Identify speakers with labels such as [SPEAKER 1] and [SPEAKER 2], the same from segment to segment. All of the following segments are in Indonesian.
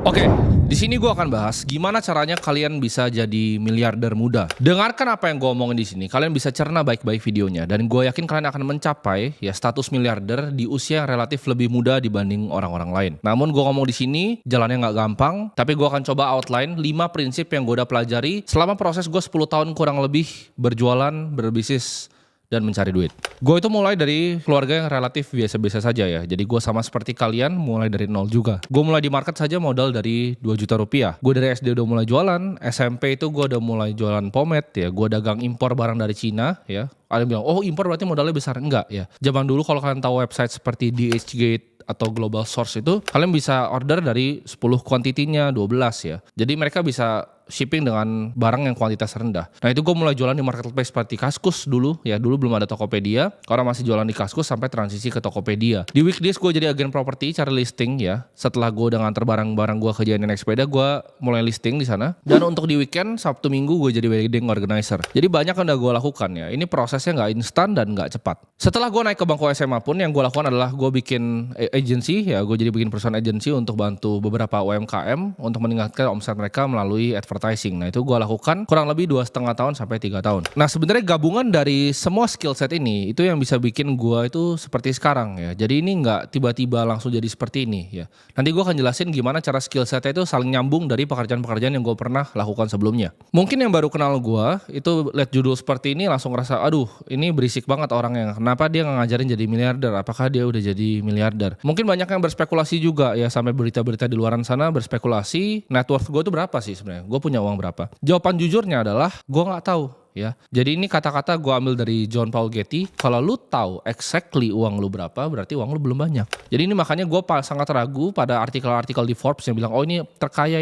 [SPEAKER 1] Oke, di sini gue akan bahas gimana caranya kalian bisa jadi miliarder muda. Dengarkan apa yang gue omongin di sini. Kalian bisa cerna baik-baik videonya dan gue yakin kalian akan mencapai ya status miliarder di usia yang relatif lebih muda dibanding orang-orang lain. Namun gue ngomong di sini jalannya nggak gampang, tapi gue akan coba outline 5 prinsip yang gue udah pelajari selama proses gue 10 tahun kurang lebih berjualan, berbisnis dan mencari duit. Gue itu mulai dari keluarga yang relatif biasa-biasa saja ya. Jadi gue sama seperti kalian mulai dari nol juga. Gue mulai di market saja modal dari 2 juta rupiah. Gue dari SD udah mulai jualan. SMP itu gue udah mulai jualan pomade ya. Gue dagang impor barang dari Cina ya. Ada yang bilang, oh impor berarti modalnya besar. Enggak ya. Zaman dulu kalau kalian tahu website seperti DHgate atau Global Source itu, kalian bisa order dari 10 kuantitinya 12 ya. Jadi mereka bisa shipping dengan barang yang kuantitas rendah. Nah itu gue mulai jualan di marketplace seperti Kaskus dulu ya. Dulu belum ada Tokopedia. Orang masih jualan di Kaskus sampai transisi ke Tokopedia. Di weekdays gue jadi agen properti, cari listing ya. Setelah gue udah nganter barang-barang gue ke Jaya Nenek Sepeda, gue mulai listing di sana. Dan untuk di weekend, Sabtu Minggu gue jadi wedding organizer. Jadi banyak yang udah gue lakukan ya. Ini prosesnya nggak instan dan nggak cepat. Setelah gue naik ke bangku SMA pun, yang gue lakukan adalah gue bikin agency ya. Gue jadi bikin perusahaan agency untuk bantu beberapa UMKM untuk meningkatkan omset mereka melalui advertising. Nah itu gue lakukan kurang lebih 2,5 tahun sampai 3 tahun. Nah sebenarnya gabungan dari semua skill set ini itu yang bisa bikin gue itu seperti sekarang ya. Jadi ini nggak tiba-tiba langsung jadi seperti ini ya. Nanti gue akan jelasin gimana cara skill setnya itu saling nyambung dari pekerjaan-pekerjaan yang gue pernah lakukan sebelumnya. Mungkin yang baru kenal gue itu lihat judul seperti ini langsung ngerasa aduh ini berisik banget orang yang kenapa dia ngajarin jadi miliarder, apakah dia udah jadi miliarder. Mungkin banyak yang berspekulasi juga ya, sampai berita-berita di luaran sana berspekulasi net worth gue itu berapa sih sebenarnya, gue punya uang berapa. Jawaban jujurnya adalah gue nggak tahu ya. Jadi ini kata-kata gue ambil dari John Paul Getty. Kalau lu tahu exactly uang lu berapa, berarti uang lu belum banyak. Jadi ini makanya gue sangat ragu pada artikel-artikel di Forbes yang bilang oh ini terkaya.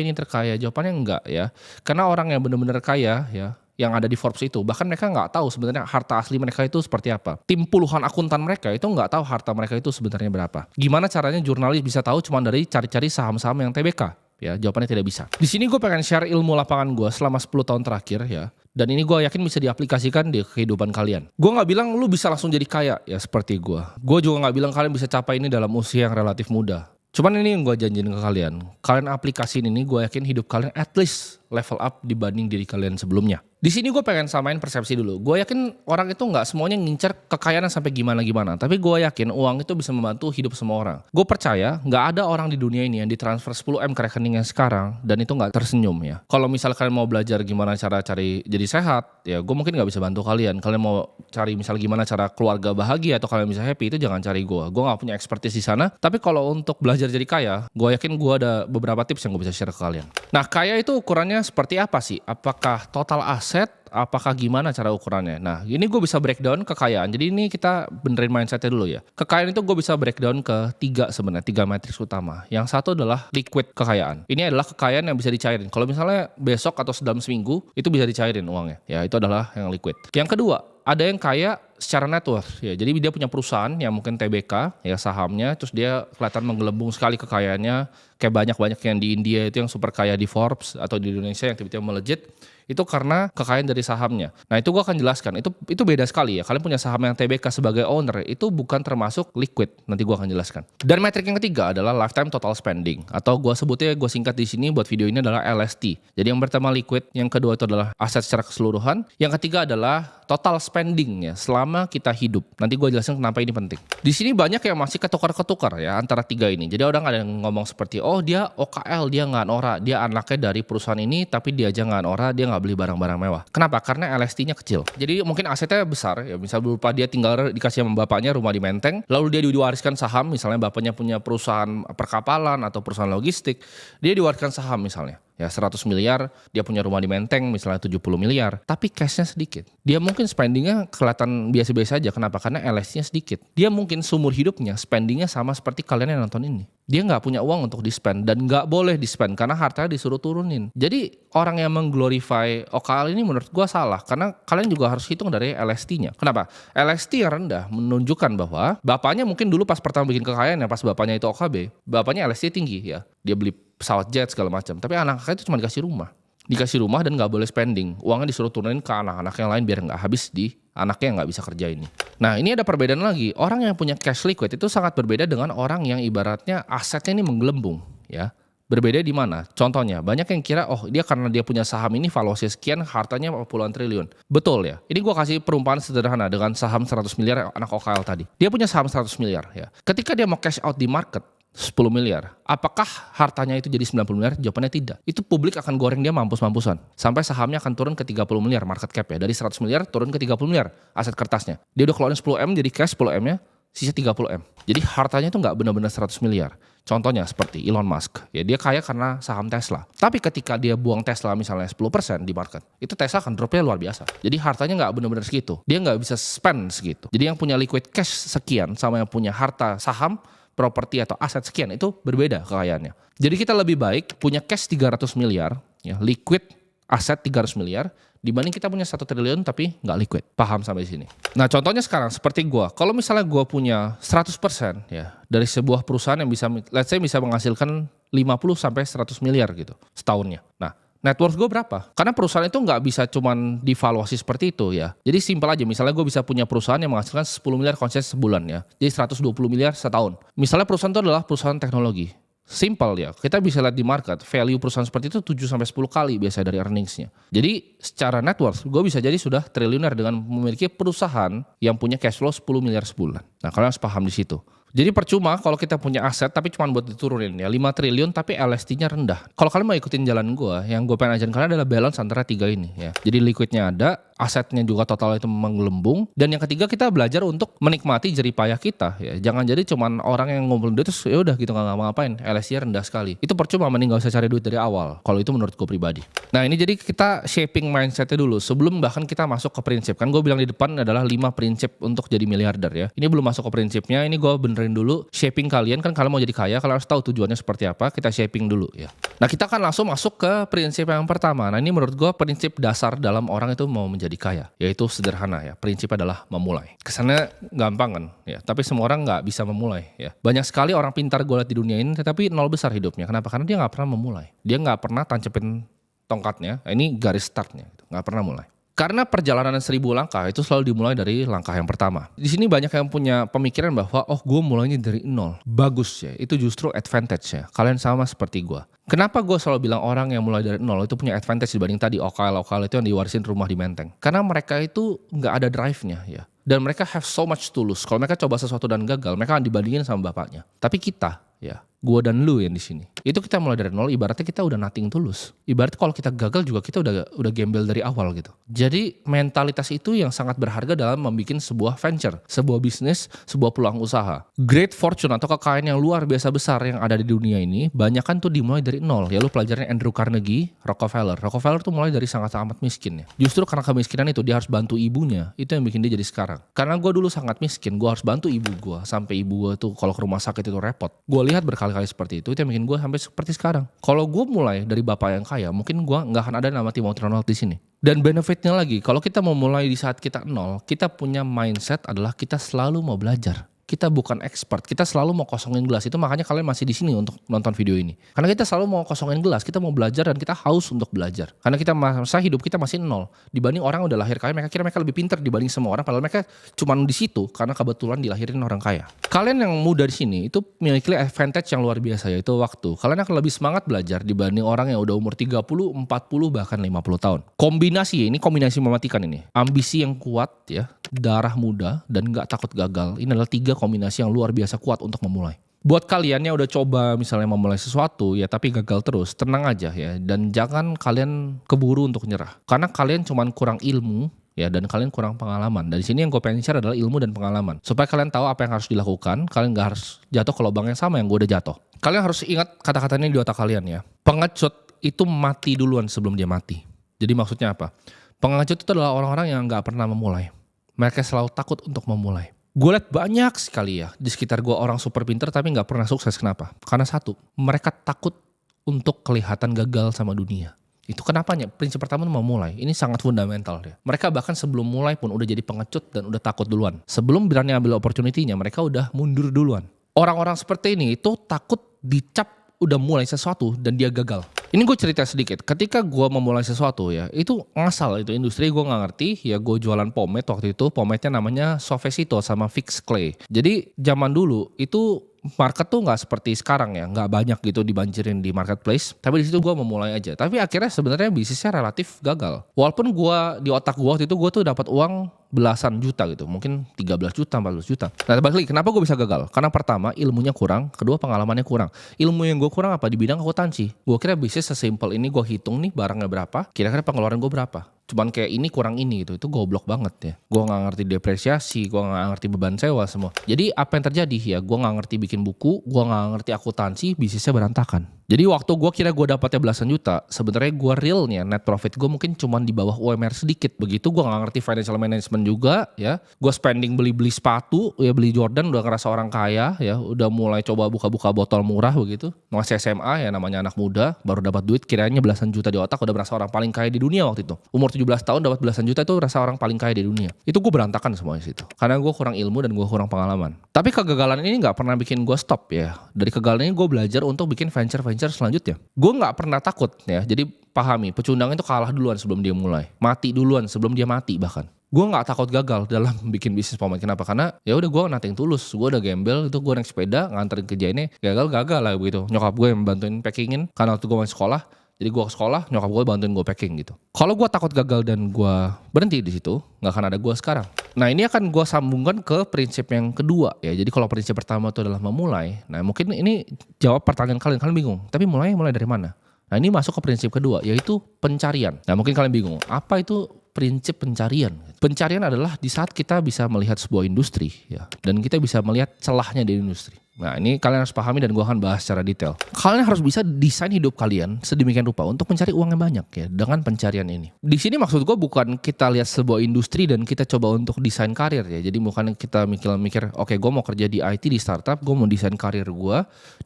[SPEAKER 1] Jawabannya enggak ya. Karena orang yang benar-benar kaya ya, yang ada di Forbes itu, bahkan mereka nggak tahu sebenarnya harta asli mereka itu seperti apa. Tim puluhan akuntan mereka itu nggak tahu harta mereka itu sebenarnya berapa. Gimana caranya jurnalis bisa tahu cuma dari cari-cari saham-saham yang TBK? Ya, jawabannya tidak bisa. Di sini gue pengen share ilmu lapangan gue selama 10 tahun terakhir ya. Dan ini gue yakin bisa diaplikasikan di kehidupan kalian. Gue gak bilang lu bisa langsung jadi kaya ya seperti gue. Gue juga gak bilang kalian bisa capai ini dalam usia yang relatif muda. Cuman ini yang gue janjiin ke kalian. Kalian aplikasiin ini, gue yakin hidup kalian at least level up dibanding diri kalian sebelumnya. Di sini gue pengen samain persepsi dulu. Gue yakin orang itu nggak semuanya ngincer kekayaan sampai gimana. Tapi gue yakin uang itu bisa membantu hidup semua orang. Gue percaya nggak ada orang di dunia ini yang ditransfer 10M ke rekeningnya sekarang dan itu nggak tersenyum ya. Kalau misal kalian mau belajar gimana cara cari jadi sehat, ya gue mungkin nggak bisa bantu kalian. Kalian mau cari misal gimana cara keluarga bahagia atau kalian bisa happy, itu jangan cari gue. Gue nggak punya expertise di sana. Tapi kalau untuk belajar jadi kaya, gue yakin gue ada beberapa tips yang gue bisa share ke kalian. Nah kaya itu ukurannya seperti apa sih? Apakah total aset? Apakah gimana cara ukurannya? Nah ini gue bisa breakdown kekayaan. Jadi ini kita benerin mindsetnya dulu ya. Kekayaan itu gue bisa breakdown ke 3 sebenarnya, 3 matriks utama. Yang satu adalah liquid kekayaan. Ini adalah kekayaan yang bisa dicairin. Kalau misalnya besok atau dalam seminggu itu bisa dicairin uangnya. Ya itu adalah yang liquid. Yang kedua, ada yang kaya secara net worth ya. Jadi dia punya perusahaan yang mungkin TBK ya sahamnya, terus dia kelihatan menggelembung sekali kekayaannya, kayak banyak yang di India itu yang super kaya di Forbes atau di Indonesia yang tiba-tiba melejit. Itu karena kekayaan dari sahamnya. Nah itu gue akan jelaskan. Itu beda sekali ya. Kalian punya saham yang TBK sebagai owner, itu bukan termasuk liquid. Nanti gue akan jelaskan. Dan metrik yang ketiga adalah lifetime total spending. Atau gue sebutnya, gue singkat di sini buat video ini adalah LST. Jadi yang pertama liquid, yang kedua itu adalah aset secara keseluruhan. Yang ketiga adalah total spending ya selama kita hidup. Nanti gue jelasin kenapa ini penting. Di sini banyak yang masih ketukar-ketukar ya antara tiga ini. Jadi orang ada yang ngomong seperti, oh dia OKL, dia nggak nora, dia anaknya dari perusahaan ini tapi dia aja nggak nora, dia nggak beli barang-barang mewah. Kenapa? Karena LST-nya kecil. Jadi mungkin asetnya besar ya, misal berupa dia tinggal dikasih sama bapaknya rumah di Menteng, lalu dia diwariskan saham, misalnya bapaknya punya perusahaan perkapalan atau perusahaan logistik, dia diwariskan saham misalnya. Ya 100 miliar, dia punya rumah di Menteng misalnya 70 miliar, tapi cashnya sedikit. Dia mungkin spendingnya kelihatan biasa-biasa aja. Kenapa? Karena LST-nya sedikit. Dia mungkin seumur hidupnya spendingnya sama seperti kalian yang nonton ini. Dia nggak punya uang untuk di-spend dan nggak boleh di-spend karena hartanya disuruh turunin. Jadi orang yang mengglorify OKL ini menurut gua salah, karena kalian juga harus hitung dari LST-nya. Kenapa? LST yang rendah menunjukkan bahwa bapaknya mungkin dulu pas pertama bikin kekayaan ya, pas bapaknya itu OKB, bapaknya LST tinggi ya. Dia beli pesawat jet segala macam, tapi anak-anaknya itu cuma dikasih rumah dan nggak boleh spending, uangnya disuruh turunin ke anak-anak yang lain biar nggak habis di anaknya yang nggak bisa kerja ini. Nah ini ada perbedaan lagi, orang yang punya cash liquid itu sangat berbeda dengan orang yang ibaratnya asetnya ini menggelembung ya. Berbeda di mana? Contohnya, banyak yang kira, oh dia karena dia punya saham ini valuasi sekian, hartanya puluhan triliun. Betul ya. Ini gue kasih perumpamaan sederhana dengan saham 100 miliar anak OKL tadi. Dia punya saham 100 miliar ya. Ketika dia mau cash out di market, 10 miliar. Apakah hartanya itu jadi 90 miliar? Jawabannya tidak. Itu publik akan goreng dia mampus-mampusan. Sampai sahamnya akan turun ke 30 miliar market cap ya. Dari 100 miliar turun ke 30 miliar aset kertasnya. Dia udah keluarin 10M jadi cash 10M-nya, sisa 30M. Jadi hartanya itu nggak benar-benar 100 miliar. Contohnya seperti Elon Musk. Ya dia kaya karena saham Tesla. Tapi ketika dia buang Tesla misalnya 10% di market, itu Tesla akan dropnya luar biasa. Jadi hartanya nggak benar-benar segitu. Dia nggak bisa spend segitu. Jadi yang punya liquid cash sekian sama yang punya harta saham, properti atau aset sekian itu berbeda kekayaannya. Jadi kita lebih baik punya cash 300 miliar, ya, liquid aset 300 miliar, dibanding kita punya 1 triliun tapi nggak liquid. Paham sampai sini? Nah contohnya sekarang seperti gua, kalau misalnya gua punya 100% ya dari sebuah perusahaan yang bisa, let's say bisa menghasilkan 50 sampai 100 miliar gitu setahunnya. Nah net worth gue berapa? Karena perusahaan itu nggak bisa cuman divaluasi seperti itu ya. Jadi simpel aja, misalnya gue bisa punya perusahaan yang menghasilkan 10 miliar konsen sebulan ya. Jadi 120 miliar setahun. Misalnya perusahaan itu adalah perusahaan teknologi. Simple ya, kita bisa lihat di market, value perusahaan seperti itu 7-10 kali biasanya dari earningsnya. Jadi secara net worth, gue bisa jadi sudah triliuner dengan memiliki perusahaan yang punya cash flow 10 miliar sebulan. Nah kalian harus paham di situ. Jadi percuma kalau kita punya aset tapi cuma buat diturunin ya 5 triliun tapi LST-nya rendah. Kalau kalian mau ikutin jalan gue, yang gue pengen ajarin kalian adalah balance antara 3 ini ya. Jadi liquidnya ada, asetnya juga total itu menggelembung, dan yang ketiga kita belajar untuk menikmati jerih payah kita ya. Jangan jadi cuman orang yang ngumpulin duit terus ya udah gitu nggak ngapain, LST-nya rendah sekali. Itu percuma, mending gak usah cari duit dari awal. Kalau itu menurut gue pribadi. Nah ini jadi kita shaping mindset-nya dulu sebelum bahkan kita masuk ke prinsip. Kan gue bilang di depan adalah 5 prinsip untuk jadi miliarder ya. Ini belum masuk ke prinsipnya, ini gue benerin dulu shaping kalian. Kan kalian mau jadi kaya, kalian harus tahu tujuannya seperti apa, kita shaping dulu ya. Nah kita akan langsung masuk ke prinsip yang pertama. Nah ini menurut gue prinsip dasar dalam orang itu mau menjadi kaya, yaitu sederhana ya. Prinsip adalah memulai. Kesannya gampang kan ya, tapi semua orang nggak bisa memulai ya. Banyak sekali orang pintar gue lihat di dunia ini tetapi nol besar hidupnya. Kenapa? Karena dia nggak pernah memulai. Dia nggak pernah tancepin tongkatnya, ini garis startnya, nggak pernah mulai. Karena perjalanan 1000 langkah itu selalu dimulai dari langkah yang pertama. Di sini banyak yang punya pemikiran bahwa oh gue mulainya dari nol. Bagus ya, itu justru advantage ya. Kalian sama seperti gue. Kenapa gue selalu bilang orang yang mulai dari nol itu punya advantage dibanding tadi OKL itu yang diwarisin rumah di Menteng. Karena mereka itu nggak ada drive-nya ya. Dan mereka have so much to lose. Kalau mereka coba sesuatu dan gagal, mereka akan dibandingin sama bapaknya. Tapi kita ya, gue dan lu yang di sini, itu kita mulai dari nol, ibaratnya kita udah nothing tulus. Ibarat kalau kita gagal juga kita udah gembel dari awal gitu. Jadi mentalitas itu yang sangat berharga dalam membuat sebuah venture, sebuah bisnis, sebuah peluang usaha. Great fortune atau kekayaan yang luar biasa besar yang ada di dunia ini, banyak kan tuh dimulai dari nol. Ya lu pelajarin Andrew Carnegie, Rockefeller. Rockefeller tuh mulai dari sangat amat miskin ya. Justru karena kemiskinan itu dia harus bantu ibunya, itu yang bikin dia jadi sekarang. Karena gue dulu sangat miskin, gue harus bantu ibu gue sampai ibu gue tuh kalau ke rumah sakit itu repot. Gue lihat berkali-kali seperti itu yang bikin gue sampai seperti sekarang. Kalau gue mulai dari bapak yang kaya, mungkin gue nggak akan ada nama Timothy Ronald di sini. Dan benefitnya lagi, kalau kita mau mulai di saat kita nol, kita punya mindset adalah kita selalu mau belajar. Kita bukan expert, kita selalu mau kosongin gelas. Itu makanya kalian masih di sini untuk nonton video ini. Karena kita selalu mau kosongin gelas, kita mau belajar dan kita haus untuk belajar. Karena kita masa hidup kita masih nol. Dibanding orang yang udah lahir kaya, mereka kira mereka lebih pintar dibanding semua orang. Padahal mereka cuma di situ karena kebetulan dilahirin orang kaya. Kalian yang muda di sini itu memiliki advantage yang luar biasa, yaitu waktu. Kalian akan lebih semangat belajar dibanding orang yang udah umur 30, 40, bahkan 50 tahun. Kombinasi, ini kombinasi mematikan ini. Ambisi yang kuat ya, darah muda, dan gak takut gagal. Ini adalah 3 kombinasi yang luar biasa kuat untuk memulai. Buat kalian yang udah coba misalnya memulai sesuatu ya tapi gagal terus, tenang aja ya. Dan jangan kalian keburu untuk nyerah. Karena kalian cuman kurang ilmu ya, dan kalian kurang pengalaman. Dari sini yang gue pengen share adalah ilmu dan pengalaman. Supaya kalian tahu apa yang harus dilakukan, kalian gak harus jatuh ke lubang yang sama yang gue udah jatuh. Kalian harus ingat kata-kata ini di otak kalian ya. Pengecut itu mati duluan sebelum dia mati. Jadi maksudnya apa? Pengecut itu adalah orang-orang yang gak pernah memulai. Mereka selalu takut untuk memulai. Gue liat banyak sekali ya di sekitar gue orang super pinter tapi gak pernah sukses. Kenapa? Karena satu, mereka takut untuk kelihatan gagal sama dunia. Itu kenapanya? Prinsip pertama itu memulai. Ini sangat fundamental ya. Mereka bahkan sebelum mulai pun udah jadi pengecut dan udah takut duluan. Sebelum berani ambil opportunity-nya, mereka udah mundur duluan. Orang-orang seperti ini itu takut dicap udah mulai sesuatu dan dia gagal. Ini gue cerita sedikit. Ketika gue memulai sesuatu ya, itu ngasal, itu industri gue gak ngerti. Ya gue jualan pomade waktu itu. Pomade-nya namanya Sofecito sama Fix Clay. Jadi zaman dulu itu market tuh nggak seperti sekarang ya, nggak banyak gitu dibanjirin di marketplace. Tapi di situ gue memulai aja. Tapi akhirnya sebenarnya bisnisnya relatif gagal. Walaupun gue di otak gue waktu itu gue tuh dapat uang belasan juta gitu, mungkin 13 juta, 14 juta. Nah balik lagi, kenapa gue bisa gagal? Karena pertama ilmunya kurang, kedua pengalamannya kurang. Ilmu yang gue kurang apa? Di bidang akuntansi. Gue kira bisnis sesimpel ini, gue hitung nih barangnya berapa, kira-kira pengeluaran gue berapa. Cuman kayak ini kurang ini gitu, itu goblok banget ya. Gue gak ngerti depresiasi, gue gak ngerti beban sewa semua. Jadi apa yang terjadi ya, gue gak ngerti bikin buku, gue gak ngerti akuntansi, bisnisnya berantakan. Jadi waktu gue kira gue dapatnya belasan juta, sebenarnya gue realnya net profit gue mungkin cuman di bawah UMR sedikit. Begitu gue gak ngerti financial management juga ya. Gue spending beli sepatu, ya beli Jordan udah ngerasa orang kaya ya. Udah mulai coba buka-buka botol murah begitu. Masih SMA ya, namanya anak muda, baru dapat duit kiranya belasan juta di otak, udah merasa orang paling kaya di dunia waktu itu. Umur 17 tahun dapat belasan juta itu rasa orang paling kaya di dunia. Itu gue berantakan semuanya situ. Karena gue kurang ilmu dan gue kurang pengalaman. Tapi kegagalan ini gak pernah bikin gue stop ya. Dari kegagalan ini gue belajar untuk bikin venture selanjutnya. Gue nggak pernah takut ya. Jadi pahami, pecundang itu kalah duluan sebelum dia mulai, mati duluan sebelum dia mati bahkan. Gue nggak takut gagal dalam bikin bisnis pomade. Kenapa? Karena ya udah gue nothing tulus. Gue udah gembel itu, gue naik sepeda nganterin kerja ini, gagal lah begitu. Nyokap gue yang bantuin packingin karena waktu gue masih sekolah. Jadi gue ke sekolah, nyokap gue bantuin gue packing gitu. Kalau gue takut gagal dan gue berhenti di situ, nggak akan ada gue sekarang. Nah ini akan gue sambungkan ke prinsip yang kedua ya. Jadi kalau prinsip pertama itu adalah memulai. Nah mungkin ini jawab pertanyaan kalian bingung. Tapi mulai dari mana? Nah ini masuk ke prinsip kedua, yaitu pencarian. Nah mungkin kalian bingung, apa itu prinsip pencarian? Pencarian adalah di saat kita bisa melihat sebuah industri ya, dan kita bisa melihat celahnya di industri. Nah ini kalian harus pahami dan gue akan bahas secara detail. Kalian harus bisa desain hidup kalian sedemikian rupa untuk mencari uang yang banyak ya dengan pencarian ini. Di sini maksud gue bukan kita lihat sebuah industri dan kita coba untuk desain karir ya. Jadi bukan kita mikir oke, gue mau kerja di IT di startup, gue mau desain karir gue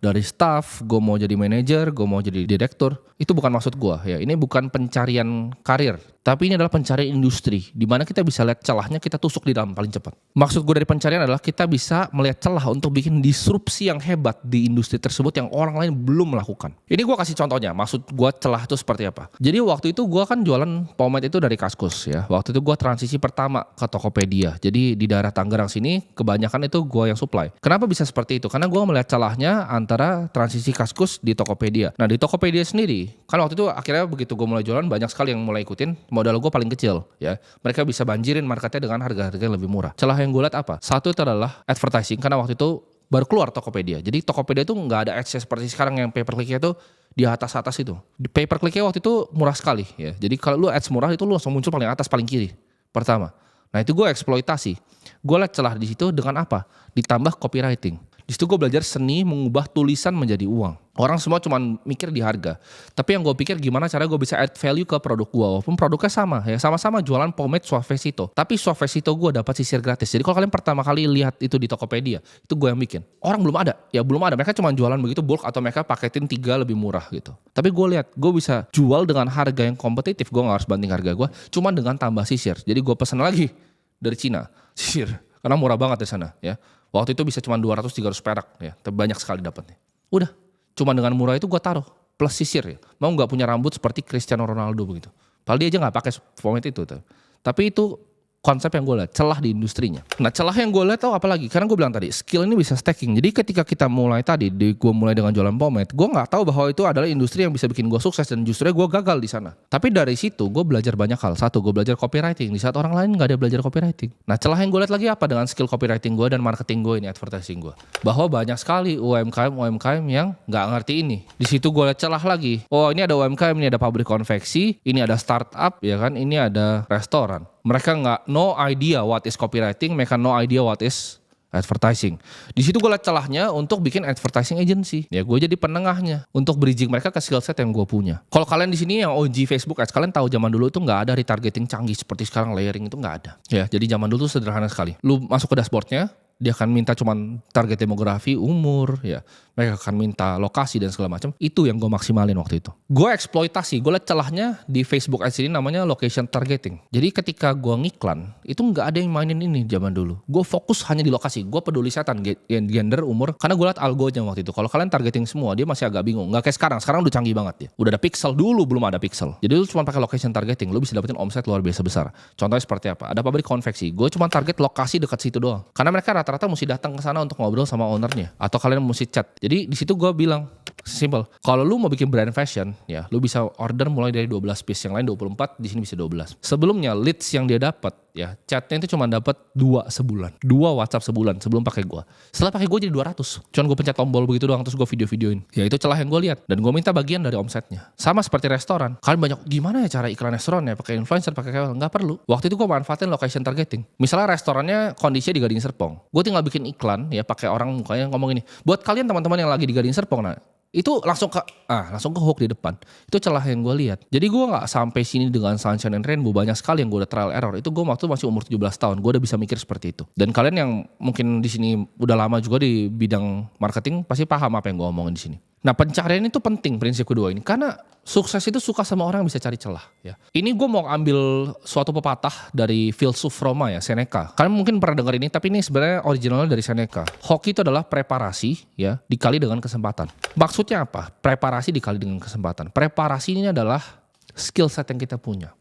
[SPEAKER 1] dari staff, gue mau jadi manajer, gue mau jadi direktur. Itu bukan maksud gue ya. Ini bukan pencarian karir. Tapi ini adalah pencarian industri, di mana kita bisa lihat celahnya, kita tusuk di dalam paling cepat. Maksud gue dari pencarian adalah kita bisa melihat celah untuk bikin disrupsi yang hebat di industri tersebut yang orang lain belum melakukan. Ini gue kasih contohnya, maksud gue celah itu seperti apa. Jadi waktu itu gue kan jualan pomade itu dari Kaskus ya. Waktu itu gue transisi pertama ke Tokopedia. Jadi di daerah Tangerang sini kebanyakan itu gue yang supply. Kenapa bisa seperti itu? Karena gue melihat celahnya antara transisi Kaskus di Tokopedia. Nah di Tokopedia sendiri, kan waktu itu akhirnya begitu gue mulai jualan banyak sekali yang mulai ikutin. Modal gue paling kecil ya. Mereka bisa banjirin marketnya dengan harga-harga yang lebih murah. Celah yang gue lihat apa? Satu itu adalah advertising, karena waktu itu baru keluar Tokopedia. Jadi Tokopedia itu nggak ada ads seperti sekarang yang pay per click-nya itu di atas itu. Di pay per click-nya waktu itu murah sekali ya. Jadi kalau lu ads murah itu lu langsung muncul paling atas paling kiri pertama. Nah itu gue eksploitasi. Gue lihat celah di situ dengan apa? Ditambah copywriting. Di situ gue belajar seni mengubah tulisan menjadi uang. Orang semua cuma mikir di harga. Tapi yang gue pikir gimana cara gue bisa add value ke produk gue. Walaupun produknya sama ya. Sama-sama jualan pomade Suavecito. Tapi Suavecito gue dapat sisir gratis. Jadi kalau kalian pertama kali lihat itu di Tokopedia, itu gue yang bikin. Orang belum ada. Ya belum ada. Mereka cuma jualan begitu bulk atau mereka paketin 3 lebih murah gitu. Tapi gue lihat gue bisa jual dengan harga yang kompetitif. Gue gak harus banting harga gue. Cuma dengan tambah sisir. Jadi gue pesan lagi dari Cina sisir. Karena murah banget di sana ya. Waktu itu bisa cuma 200-300 perak ya. Tapi banyak sekali dapatnya. Udah. Cuma dengan murah itu gue taruh plus sisir ya. Mau nggak punya rambut seperti Cristiano Ronaldo begitu. Padahal dia aja nggak pakai pomade itu tuh. Tapi itu konsep yang gue lihat, celah di industrinya. Nah celah yang gue lihat tau apa lagi? Karena gue bilang tadi, skill ini bisa stacking. Jadi ketika kita mulai tadi, gue mulai dengan jualan pomade, gue nggak tahu bahwa itu adalah industri yang bisa bikin gue sukses dan justru gue gagal di sana. Tapi dari situ gue belajar banyak hal. Satu, gue belajar copywriting. Di saat orang lain nggak ada belajar copywriting. Nah celah yang gue lihat lagi apa dengan skill copywriting gue dan marketing gue ini, advertising gue. Bahwa banyak sekali UMKM yang nggak ngerti ini. Di situ gue lihat celah lagi. Oh ini ada UMKM, ini ada pabrik konveksi, ini ada startup, ya kan, ini ada restoran. Mereka no idea what is copywriting, mereka no idea what is advertising. Di situ gue lihat celahnya untuk bikin advertising agency. Ya gue jadi penengahnya untuk bridging mereka ke skill set yang gue punya. Kalau kalian di sini yang OG Facebook Ads, kalian tahu zaman dulu itu nggak ada retargeting canggih seperti sekarang, layering itu nggak ada. Ya jadi zaman dulu tuh sederhana sekali. Lu masuk ke dashboardnya, dia akan minta cuman target demografi, umur, ya. Mereka akan minta lokasi dan segala macam. Itu yang gue maksimalin waktu itu. Gue eksploitasi, gue liat celahnya di Facebook Ads ini namanya location targeting. Jadi ketika gue ngiklan, itu nggak ada yang mainin ini zaman dulu. Gue fokus hanya di lokasi. Gue peduli setan, gender, umur. Karena gue liat algonya waktu itu. Kalau kalian targeting semua, dia masih agak bingung. Nggak kayak sekarang. Sekarang udah canggih banget ya. Udah ada pixel, dulu belum ada pixel. Jadi lu cuma pakai location targeting, lu bisa dapetin omset luar biasa besar. Contohnya seperti apa? Ada pabrik konveksi. Gue cuma target lokasi dekat situ doang. Karena mereka rata rata-rata mesti datang ke sana untuk ngobrol sama ownernya atau kalian mesti chat. Jadi di situ gue bilang simple. Kalau lu mau bikin brand fashion, ya lu bisa order mulai dari 12 piece, yang lain 24, di sini bisa 12. Sebelumnya leads yang dia dapat, ya chatnya itu cuma dapat 2 sebulan, 2 WhatsApp sebulan sebelum pakai gue. Setelah pakai gue jadi 200. Cuman gue pencet tombol begitu doang terus gue video-videoin. Ya itu celah yang gue lihat dan gue minta bagian dari omsetnya. Sama seperti restoran. Kalian banyak gimana ya cara iklan restoran ya, pakai influencer, pakai KOL? Nggak perlu. Waktu itu gue manfaatin location targeting. Misalnya restorannya kondisinya di Gading Serpong. Gue tinggal bikin iklan ya pakai orang mukanya ngomong ini. Buat kalian teman-teman yang lagi di Gading Serpong, nah itu langsung ke hook di depan. Itu celah yang gue lihat. Jadi gue nggak sampai sini dengan Sunshine and Rainbow, banyak sekali yang gue udah trial error. Itu gue waktu masih umur 17 tahun, gue udah bisa mikir seperti itu. Dan kalian yang mungkin di sini udah lama juga di bidang marketing pasti paham apa yang gue omongin di sini. Nah, pencarian itu penting, prinsip kedua ini, karena sukses itu suka sama orang yang bisa cari celah. Ya. Ini gue mau ambil suatu pepatah dari filsuf Roma ya, Seneca. Kalian mungkin pernah dengar ini, tapi ini sebenarnya originalnya dari Seneca. Hoki itu adalah preparasi ya dikali dengan kesempatan. Maksudnya apa? Preparasi dikali dengan kesempatan. Preparasi ini adalah skill set yang kita punya.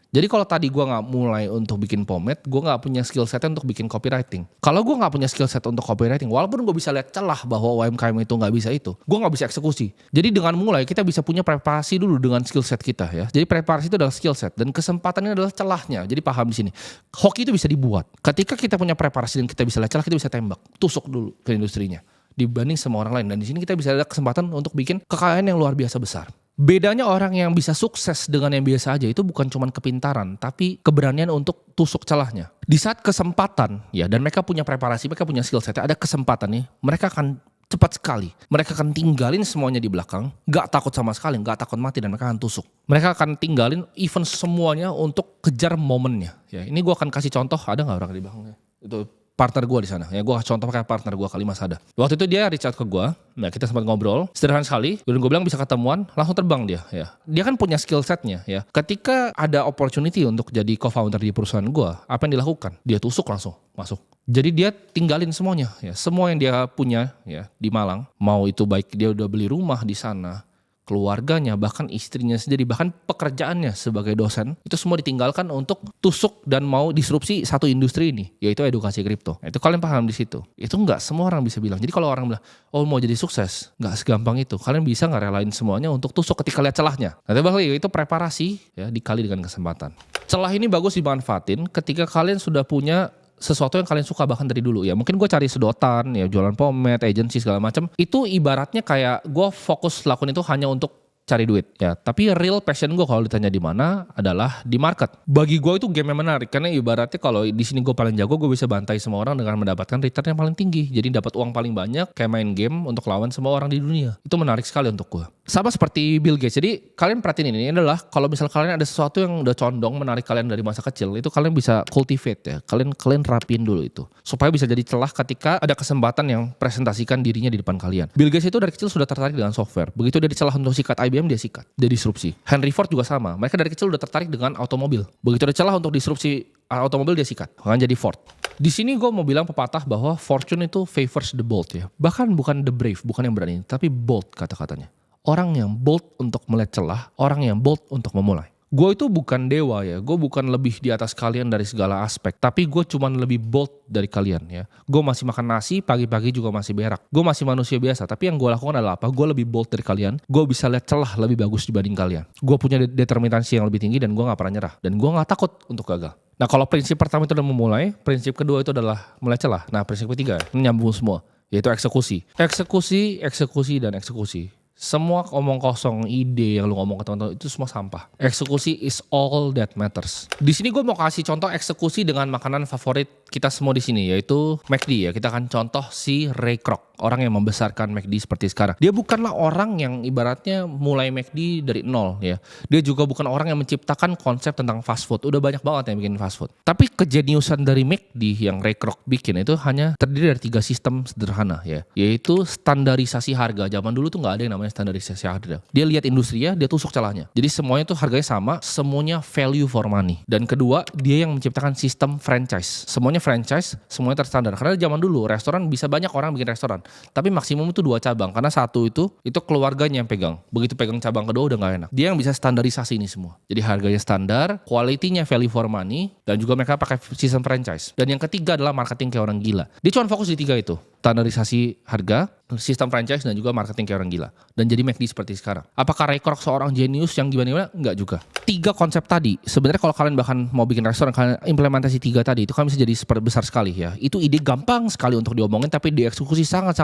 [SPEAKER 1] Jadi kalau tadi gue gak mulai untuk bikin pomade, gue gak punya skill set untuk bikin copywriting. Kalau gue gak punya skill set untuk copywriting, walaupun gue bisa lihat celah bahwa UMKM itu gak bisa itu, gue gak bisa eksekusi. Jadi dengan mulai kita bisa punya preparasi dulu dengan skill set kita ya. Jadi preparasi itu adalah skill set dan kesempatan ini adalah celahnya. Jadi paham di sini. Hoki itu bisa dibuat. Ketika kita punya preparasi dan kita bisa lihat celah, kita bisa tembak, tusuk dulu ke industrinya dibanding semua orang lain. Dan di sini kita bisa ada kesempatan untuk bikin kekayaan yang luar biasa besar. Bedanya orang yang bisa sukses dengan yang biasa aja itu bukan cuma kepintaran, tapi keberanian untuk tusuk celahnya. Di saat kesempatan, ya, dan mereka punya preparasi, mereka punya skill set, ada kesempatan nih, mereka akan cepat sekali. Mereka akan tinggalin semuanya di belakang, gak takut sama sekali, gak takut mati, dan mereka akan tusuk. Mereka akan tinggalin event semuanya untuk kejar momennya. Ya, ini gue akan kasih contoh, ada gak orang di belakangnya? Itu partner gue di sana. Ya gue contoh pakai partner gue kali Mas Ada. Waktu itu dia reach out ke gue. Nah kita sempat ngobrol. Sederhana sekali. Dan gue bilang bisa ketemuan. Langsung terbang dia. Ya. Dia kan punya skill setnya. Ya. Ketika ada opportunity untuk jadi co-founder di perusahaan gue. Apa yang dilakukan? Dia tusuk langsung masuk. Jadi dia tinggalin semuanya. Ya. Semua yang dia punya ya di Malang. Mau itu baik dia udah beli rumah di sana, keluarganya, bahkan istrinya sendiri, bahkan pekerjaannya sebagai dosen, itu semua ditinggalkan untuk tusuk dan mau disrupsi satu industri ini, yaitu edukasi kripto. Nah, itu kalian paham di situ. Itu nggak semua orang bisa bilang. Jadi kalau orang bilang, oh mau jadi sukses, nggak segampang itu. Kalian bisa nggak relain semuanya untuk tusuk ketika lihat celahnya. Nanti balik itu preparasi ya dikali dengan kesempatan. Celah ini bagus dimanfaatin ketika kalian sudah punya sesuatu yang kalian suka bahkan dari dulu ya. Mungkin gue cari sedotan ya, jualan pomade, agency segala macam. Itu ibaratnya kayak gue fokus lakuin itu hanya untuk cari duit ya. Tapi real passion gue kalau ditanya di mana adalah di market. Bagi gue itu game yang menarik karena ibaratnya kalau di sini gue paling jago, gue bisa bantai semua orang dengan mendapatkan return yang paling tinggi. Jadi dapat uang paling banyak kayak main game untuk lawan semua orang di dunia. Itu menarik sekali untuk gue. Sama seperti Bill Gates. Jadi kalian perhatiin ini adalah kalau misal kalian ada sesuatu yang udah condong menarik kalian dari masa kecil, itu kalian bisa cultivate ya. Kalian rapiin dulu itu supaya bisa jadi celah ketika ada kesempatan yang presentasikan dirinya di depan kalian. Bill Gates itu dari kecil sudah tertarik dengan software. Begitu dia dicelah untuk sikat IBM, dia sikat, dia disrupsi. Henry Ford juga sama. Mereka dari kecil udah tertarik dengan automobil. Begitu ada celah untuk disrupsi automobil, dia sikat, akan jadi Ford. Di sini gue mau bilang pepatah bahwa fortune itu favors the bold ya. Bahkan bukan the brave, bukan yang berani, tapi bold kata-katanya. Orang yang bold untuk melihat celah, orang yang bold untuk memulai. Gue itu bukan dewa ya, gue bukan lebih di atas kalian dari segala aspek, tapi gue cuman lebih bold dari kalian ya. Gue masih makan nasi, pagi-pagi juga masih berak. Gue masih manusia biasa, tapi yang gue lakukan adalah apa? Gue lebih bold dari kalian, gue bisa lihat celah lebih bagus dibanding kalian. Gue punya determinasi yang lebih tinggi dan gue gak pernah nyerah. Dan gue gak takut untuk gagal. Nah kalau prinsip pertama itu adalah memulai, prinsip kedua itu adalah mulai celah. Nah prinsip ketiga, ini nyambung semua, yaitu eksekusi. Eksekusi, dan eksekusi. Semua omong kosong, ide yang lu ngomong ke teman-teman itu semua sampah. Eksekusi is all that matters. Di sini gue mau kasih contoh eksekusi dengan makanan favorit kita semua di sini, yaitu McD ya. Kita akan contoh si Ray Kroc, orang yang membesarkan McD seperti sekarang. Dia bukanlah orang yang ibaratnya mulai McD dari nol ya. Dia juga bukan orang yang menciptakan konsep tentang fast food. Udah banyak banget yang bikin fast food. Tapi kejeniusan dari McD yang Ray Kroc bikin itu hanya terdiri dari 3 sistem sederhana ya. Yaitu standarisasi harga. Zaman dulu tuh gak ada yang namanya namanya standarisasi harga. Dia lihat industrinya, dia tusuk celahnya. Jadi semuanya tuh harganya sama, semuanya value for money. Dan kedua, dia yang menciptakan sistem franchise. Semuanya franchise, semuanya terstandar. Karena zaman dulu restoran bisa banyak orang bikin restoran, tapi maksimum itu 2 cabang. Karena satu itu keluarganya yang pegang. Begitu pegang cabang kedua udah nggak enak. Dia yang bisa standarisasi ini semua. Jadi harganya standar, quality-nya value for money, dan juga mereka pakai sistem franchise. Dan yang ketiga adalah marketing kayak orang gila. Dia cuma fokus di 3 itu. Standarisasi harga, sistem franchise, dan juga marketing kayak orang gila. Dan jadi McD seperti sekarang. Apakah Ray Kroc seorang jenius yang gimana-gimana? Enggak juga. 3 konsep tadi, sebenarnya kalau kalian bahkan mau bikin restoran, kalian implementasi 3 tadi, itu kan bisa jadi super besar sekali ya. Itu ide gampang sekali untuk diomongin, tapi dieksekusi sangat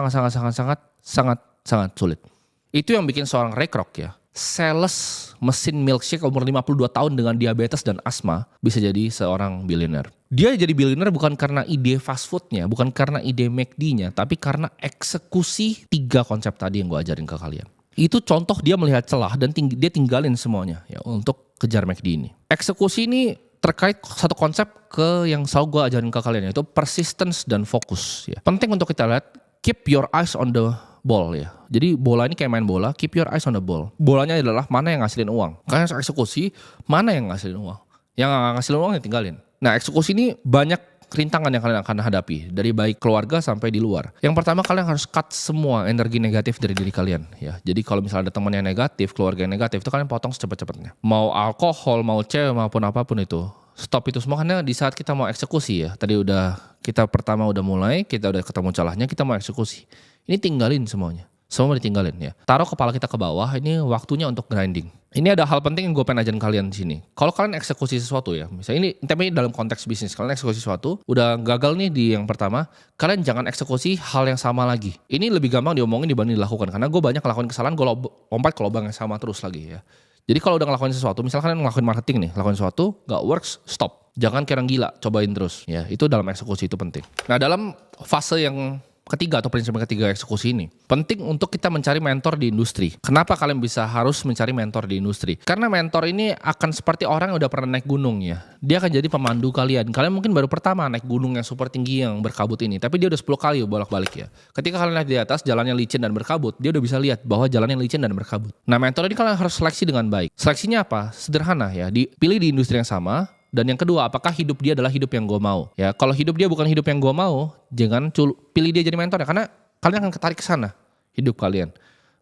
[SPEAKER 1] sulit. Itu yang bikin seorang Ray Kroc ya, sales mesin milkshake umur 52 tahun dengan diabetes dan asma bisa jadi seorang billionaire. Dia jadi billionaire bukan karena ide fast foodnya, bukan karena ide McD-nya, tapi karena eksekusi 3 konsep tadi yang gue ajarin ke kalian. Itu contoh dia melihat celah dan dia tinggalin semuanya ya untuk kejar McD ini. Eksekusi ini terkait satu konsep yang selalu gue ajarin ke kalian, yaitu persistence dan fokus ya. Penting untuk kita lihat, keep your eyes on the ball ya. Jadi bola ini kayak main bola, keep your eyes on the ball. Bolanya adalah mana yang ngasilin uang. Kalian harus eksekusi mana yang ngasilin uang. Yang nggak ngasilin uang ya tinggalin. Nah, eksekusi ini banyak rintangan yang kalian akan hadapi, dari baik keluarga sampai di luar. Yang pertama, kalian harus cut semua energi negatif dari diri kalian ya. Jadi kalau misalnya ada teman yang negatif, keluarga yang negatif, itu kalian potong secepat-cepatnya. Mau alkohol, mau cewek, maupun apapun itu, stop itu semua. Karena di saat kita mau eksekusi ya, tadi kita pertama udah mulai, kita udah ketemu celahnya, kita mau eksekusi. Ini tinggalin semuanya. Semua ditinggalin ya. Taruh kepala kita ke bawah, ini waktunya untuk grinding. Ini ada hal penting yang gue pengen ajarin kalian di sini. Kalau kalian eksekusi sesuatu ya, misalnya tapi dalam konteks bisnis, kalian eksekusi sesuatu, udah gagal nih di yang pertama, kalian jangan eksekusi hal yang sama lagi. Ini lebih gampang diomongin dibanding dilakukan, karena gue banyak ngelakuin kesalahan, gue lompat ke lubang yang sama terus lagi ya. Jadi kalau udah ngelakuin sesuatu, misalnya kalian ngelakuin marketing nih, ngelakuin sesuatu, gak works, stop. Jangan kayak orang gila, cobain terus ya. Itu dalam eksekusi itu penting. Nah, dalam fase yang ketiga atau prinsip ketiga eksekusi ini, penting untuk kita mencari mentor di industri. Kenapa kalian harus mencari mentor di industri? Karena mentor ini akan seperti orang yang udah pernah naik gunung ya. Dia akan jadi pemandu kalian. Kalian mungkin baru pertama naik gunung yang super tinggi yang berkabut ini, tapi dia udah 10 kali bolak-balik ya. Ketika kalian naik di atas, jalannya licin dan berkabut, dia udah bisa lihat bahwa jalannya licin dan berkabut. Nah, mentor ini kalian harus seleksi dengan baik. Seleksinya apa? Sederhana ya, dipilih di industri yang sama. Dan yang kedua, apakah hidup dia adalah hidup yang gue mau? Ya, kalau hidup dia bukan hidup yang gue mau, jangan pilih dia jadi mentor ya, karena kalian akan ketarik ke sana hidup kalian.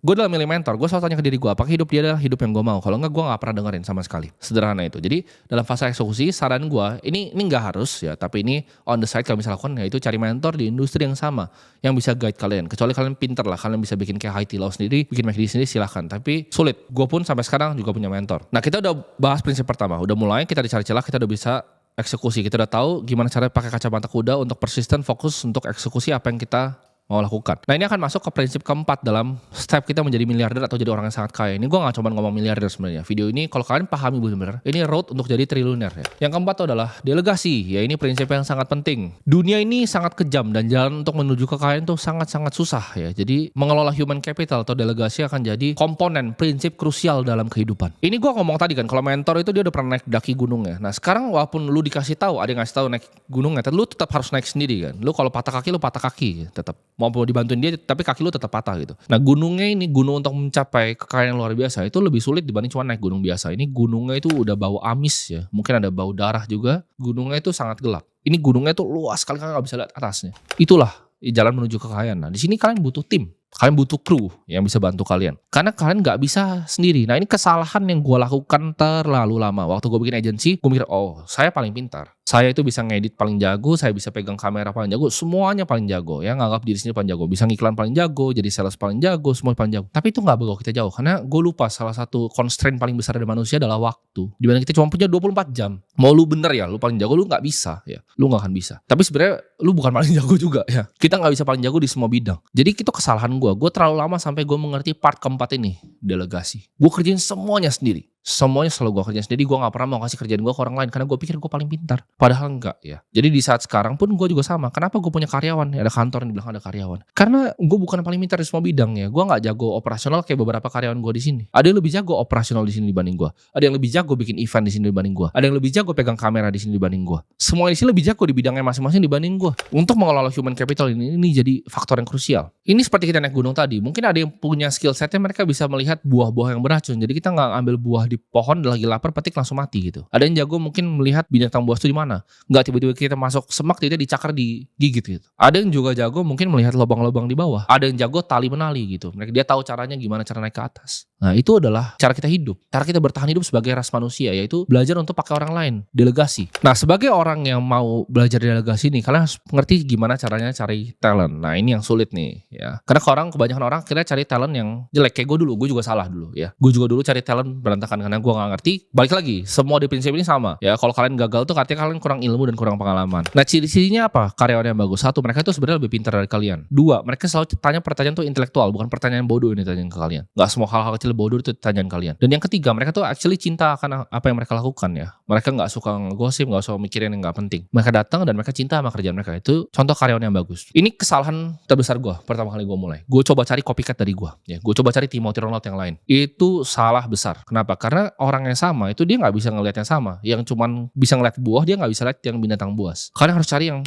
[SPEAKER 1] Gue dalam milih mentor, gue selalu tanya ke diri gue, apakah hidup dia adalah hidup yang gue mau? Kalau enggak, gue gak pernah dengerin sama sekali. Sederhana itu. Jadi dalam fase eksekusi, saran gue, ini gak harus ya, tapi ini on the side kalau misalnya lakukan, yaitu cari mentor di industri yang sama, yang bisa guide kalian. Kecuali kalian pinter lah, kalian bisa bikin kayak Hai Di Lao sendiri, bikin McD sendiri, silahkan. Tapi sulit, gue pun sampai sekarang juga punya mentor. Nah, kita udah bahas prinsip pertama, udah mulai, kita dicari celah, kita udah bisa eksekusi. Kita udah tahu gimana cara pakai kacamata kuda untuk persisten, fokus untuk eksekusi apa yang kita mau lakukan. Nah, ini akan masuk ke prinsip keempat dalam step kita menjadi miliarder atau jadi orang yang sangat kaya. Ini gue gak cuma ngomong miliarder sebenarnya. Video ini kalau kalian pahami benar-benar, ini road untuk jadi triliuner ya. Yang keempat itu adalah delegasi. Ya, ini prinsip yang sangat penting. Dunia ini sangat kejam dan jalan untuk menuju kekayaan itu sangat-sangat susah ya. Jadi mengelola human capital atau delegasi akan jadi komponen prinsip krusial dalam kehidupan. Ini gue ngomong tadi kan, kalau mentor itu dia udah pernah naik daki gunungnya. Nah, sekarang walaupun lu dikasih tahu, ada yang ngasih tahu naik gunungnya, lu tetap harus naik sendiri kan. Lu kalau patah kaki, lu patah kaki tetap. Mau dibantuin dia, tapi kaki lu tetap patah gitu. Nah, gunungnya ini, gunung untuk mencapai kekayaan yang luar biasa itu lebih sulit dibanding cuma naik gunung biasa. Ini gunungnya itu udah bau amis ya, mungkin ada bau darah juga. Gunungnya itu sangat gelap. Ini gunungnya itu luas sekali, kalian gak bisa lihat atasnya. Itulah jalan menuju kekayaan. Nah, di sini kalian butuh tim. Kalian butuh kru yang bisa bantu kalian. Karena kalian gak bisa sendiri. Nah, ini kesalahan yang gue lakukan terlalu lama. Waktu gue bikin agensi, gue mikir, oh, saya paling pintar. Saya itu bisa ngedit paling jago, saya bisa pegang kamera paling jago, semuanya paling jago. Ya, nganggap diri sendiri paling jago. Bisa ngiklan paling jago, jadi sales paling jago, semua paling jago. Tapi itu gak bawa kita jauh. Karena gue lupa salah satu constraint paling besar dari manusia adalah waktu. Dimana kita cuma punya 24 jam. Mau lu bener ya, lu paling jago, lu gak bisa. Ya, lu gak akan bisa. Tapi sebenarnya lu bukan paling jago juga ya. Kita gak bisa paling jago di semua bidang. Jadi itu kesalahan gue. Gue terlalu lama sampai gue mengerti part keempat ini, delegasi. Gue kerjain semuanya sendiri. Semuanya selalu gue kerjain sendiri. Gue gak pernah mau kasih kerjaan gue ke orang lain karena gue pikir gue paling pintar. Padahal enggak ya. Jadi di saat sekarang pun gue juga sama. Kenapa gue punya karyawan? Ada kantor yang dibilang ada karyawan. Karena gue bukan paling pintar di semua bidang ya. Gue gak jago operasional kayak beberapa karyawan gue di sini. Ada yang lebih jago operasional di sini dibanding gue. Ada yang lebih jago bikin event di sini dibanding gue. Ada yang lebih jago pegang kamera di sini dibanding gue. Semua di sini lebih jago di bidangnya masing-masing dibanding gue. Untuk mengelola human capital ini jadi faktor yang krusial. Ini seperti kita naik gunung tadi. Mungkin ada yang punya skill setnya, mereka bisa melihat buah-buah yang beracun. Jadi kita nggak ambil buah di pohon lagi lapar petik langsung mati gitu. Ada yang jago mungkin melihat binatang buas itu di mana. Nggak tiba-tiba kita masuk semak tiba-tiba dicakar digigit gitu. Ada yang juga jago mungkin melihat lubang-lubang di bawah. Ada yang jago tali menali gitu. Dia tahu caranya gimana cara naik ke atas. Nah itu adalah cara kita hidup. Cara kita bertahan hidup sebagai ras manusia, yaitu belajar untuk pakai orang lain. Delegasi. Nah sebagai orang yang mau belajar delegasi nih, kalian harus ngerti gimana caranya cari talent. Nah ini yang sulit nih ya. Karena kebanyakan orang kira cari talent yang jelek. Kayak gue juga salah dulu ya. Gue juga dulu cari talent berantakan karena gue gak ngerti. Balik lagi, semua di prinsip ini sama ya. Kalau kalian gagal tuh artinya kalian kurang ilmu dan kurang pengalaman. Nah ciri-cirinya apa? Karyawan yang bagus. Satu, mereka tuh sebenarnya lebih pintar dari kalian. Dua, mereka selalu tanya pertanyaan tuh intelektual, bukan pertanyaan bodoh ini tanya ke kalian. Gak semua hal-hal kecil bodoh itu tanyaan kalian. Dan yang ketiga, mereka tuh actually cinta akan apa yang mereka lakukan ya. Mereka gak suka ngegosip, gak suka mikirin yang gak penting. Mereka datang dan mereka cinta sama kerjaan mereka. Itu contoh karyawan yang bagus. Ini kesalahan terbesar gue pertama kali gue mulai. Gue coba cari copycat dari gue ya. Gue coba cari Timothy Ronald yang lain. Itu salah besar. Kenapa? Karena orang yang sama itu dia gak bisa ngelihat yang sama. Yang cuman bisa ngeliat buah, dia gak bisa lihat yang binatang buas. Kalian harus cari yang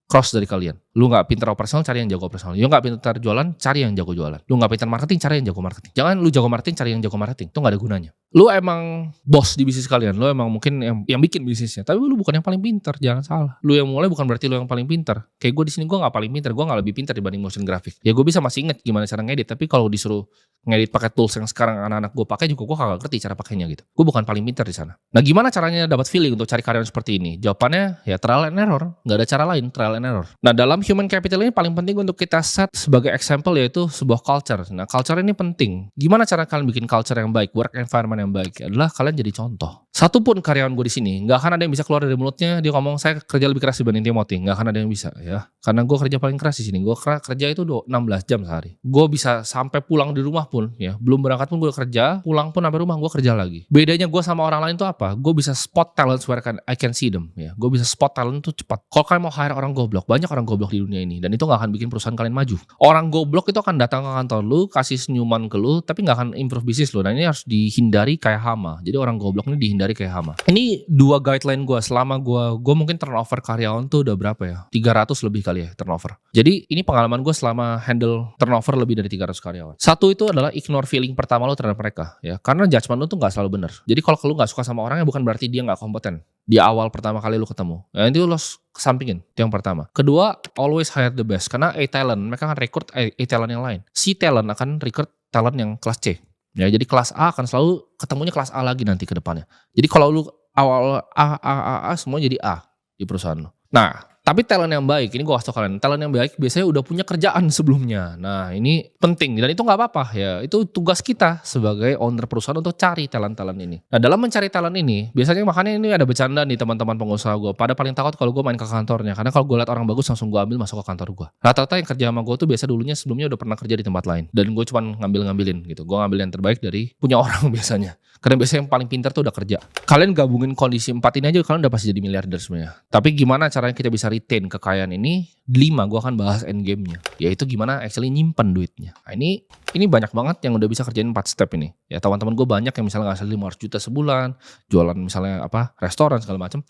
[SPEAKER 1] cross dari kalian. Lu gak pintar operasional, cari yang jago operasional. Lu gak pintar jualan, cari yang jago jualan. Lu gak pintar marketing, cari yang jago marketing. Jangan lu jago marketing, cari yang jago marketing. Itu gak ada gunanya. Lu emang bos di bisnis kalian. Lu emang mungkin yang bikin bisnisnya. Tapi lu bukan yang paling pintar, jangan salah. Lu yang mulai bukan berarti lu yang paling pintar. Kayak gue di sini gue gak paling pintar. Gue gak lebih pintar dibanding motion graphic. Ya gue bisa masih inget gimana cara ngedit. Tapi kalau disuruh ngedit pakai tools yang sekarang anak-anak gue pakai juga gue kagak ngerti cara pakainya gitu. Gue bukan paling pintar di sana. Nah gimana caranya dapat feeling untuk cari karyawan seperti ini? Jawabannya ya trial and error. Gak ada cara lain, trial and error. Nah dalam human capital ini paling penting untuk kita set sebagai example yaitu sebuah culture. Nah culture ini penting. Gimana cara kalian bikin culture yang baik, work environment yang baik? Adalah kalian jadi contoh. Satu pun karyawan gue di sini nggak akan ada yang bisa keluar dari mulutnya dia ngomong saya kerja lebih keras dibanding Timothy. Nggak akan ada yang bisa ya. Karena gue kerja paling keras di sini. Gue kerja itu 16 jam sehari. Gue bisa sampai pulang di rumah pun ya. Belum berangkat pun gue kerja. Pulang pun sampai rumah gue kerja lagi. Bedanya gue sama orang lain tuh apa? Gue bisa spot talent where I can see them ya. Gue bisa spot talent tuh cepat. Kalau kalian mau hire orang goblok, banyak orang goblok di dunia ini dan itu nggak akan bikin perusahaan kalian maju. Orang goblok itu akan datang ke kantor lu, kasih senyuman ke lu, tapi nggak akan improve bisnis lu. Nah ini harus dihindari kayak hama. Jadi orang goblok ini dihindari kayak hama. Ini 2 guideline gue selama gue mungkin turnover karyawan tuh udah berapa ya? 300 lebih kali ya turnover. Jadi ini pengalaman gue selama handle turnover lebih dari 300 karyawan. Satu itu adalah ignore feeling pertama lo terhadap mereka ya. Karena judgement lo tuh gak selalu benar. Jadi kalau lu gak suka sama orangnya bukan berarti dia gak kompeten. Di awal pertama kali lu ketemu. Ya itu lo kesampingin. Itu yang pertama. Kedua, always hire the best. Karena A-talent mereka akan rekrut A-talent yang lain. C-talent akan rekrut talent yang kelas C. Ya, jadi kelas A akan selalu ketemunya kelas A lagi nanti ke depannya. Jadi kalau lu awal A semua jadi A di perusahaan lu. Nah, tapi talent yang baik, ini gue kasih tau kalian, talent yang baik biasanya udah punya kerjaan sebelumnya. Nah ini penting dan itu gak apa-apa ya. Itu tugas kita sebagai owner perusahaan untuk cari talent-talent ini. Nah dalam mencari talent ini, biasanya makanya ini ada bercanda nih teman-teman pengusaha gue. Pada paling takut kalau gue main ke kantornya. Karena kalau gue liat orang bagus langsung gue ambil masuk ke kantor gue. Rata-rata yang kerja sama gue tuh biasa dulunya sebelumnya udah pernah kerja di tempat lain. Dan gue cuma ngambil-ngambilin gitu. Gue ngambil yang terbaik dari punya orang biasanya. Karena biasanya yang paling pintar tuh udah kerja. Kalian gabungin kondisi 4 ini aja kalian udah pasti jadi miliarder sebenarnya. Tapi gimana caranya kita bisa retain kekayaan ini? 5 gue akan bahas endgame-nya. Yaitu gimana actually nyimpen duitnya. Nah, ini banyak banget yang udah bisa kerjain 4 step ini. Ya teman-teman gue banyak yang misalnya ngasih 500 juta sebulan, jualan misalnya restoran segala macam.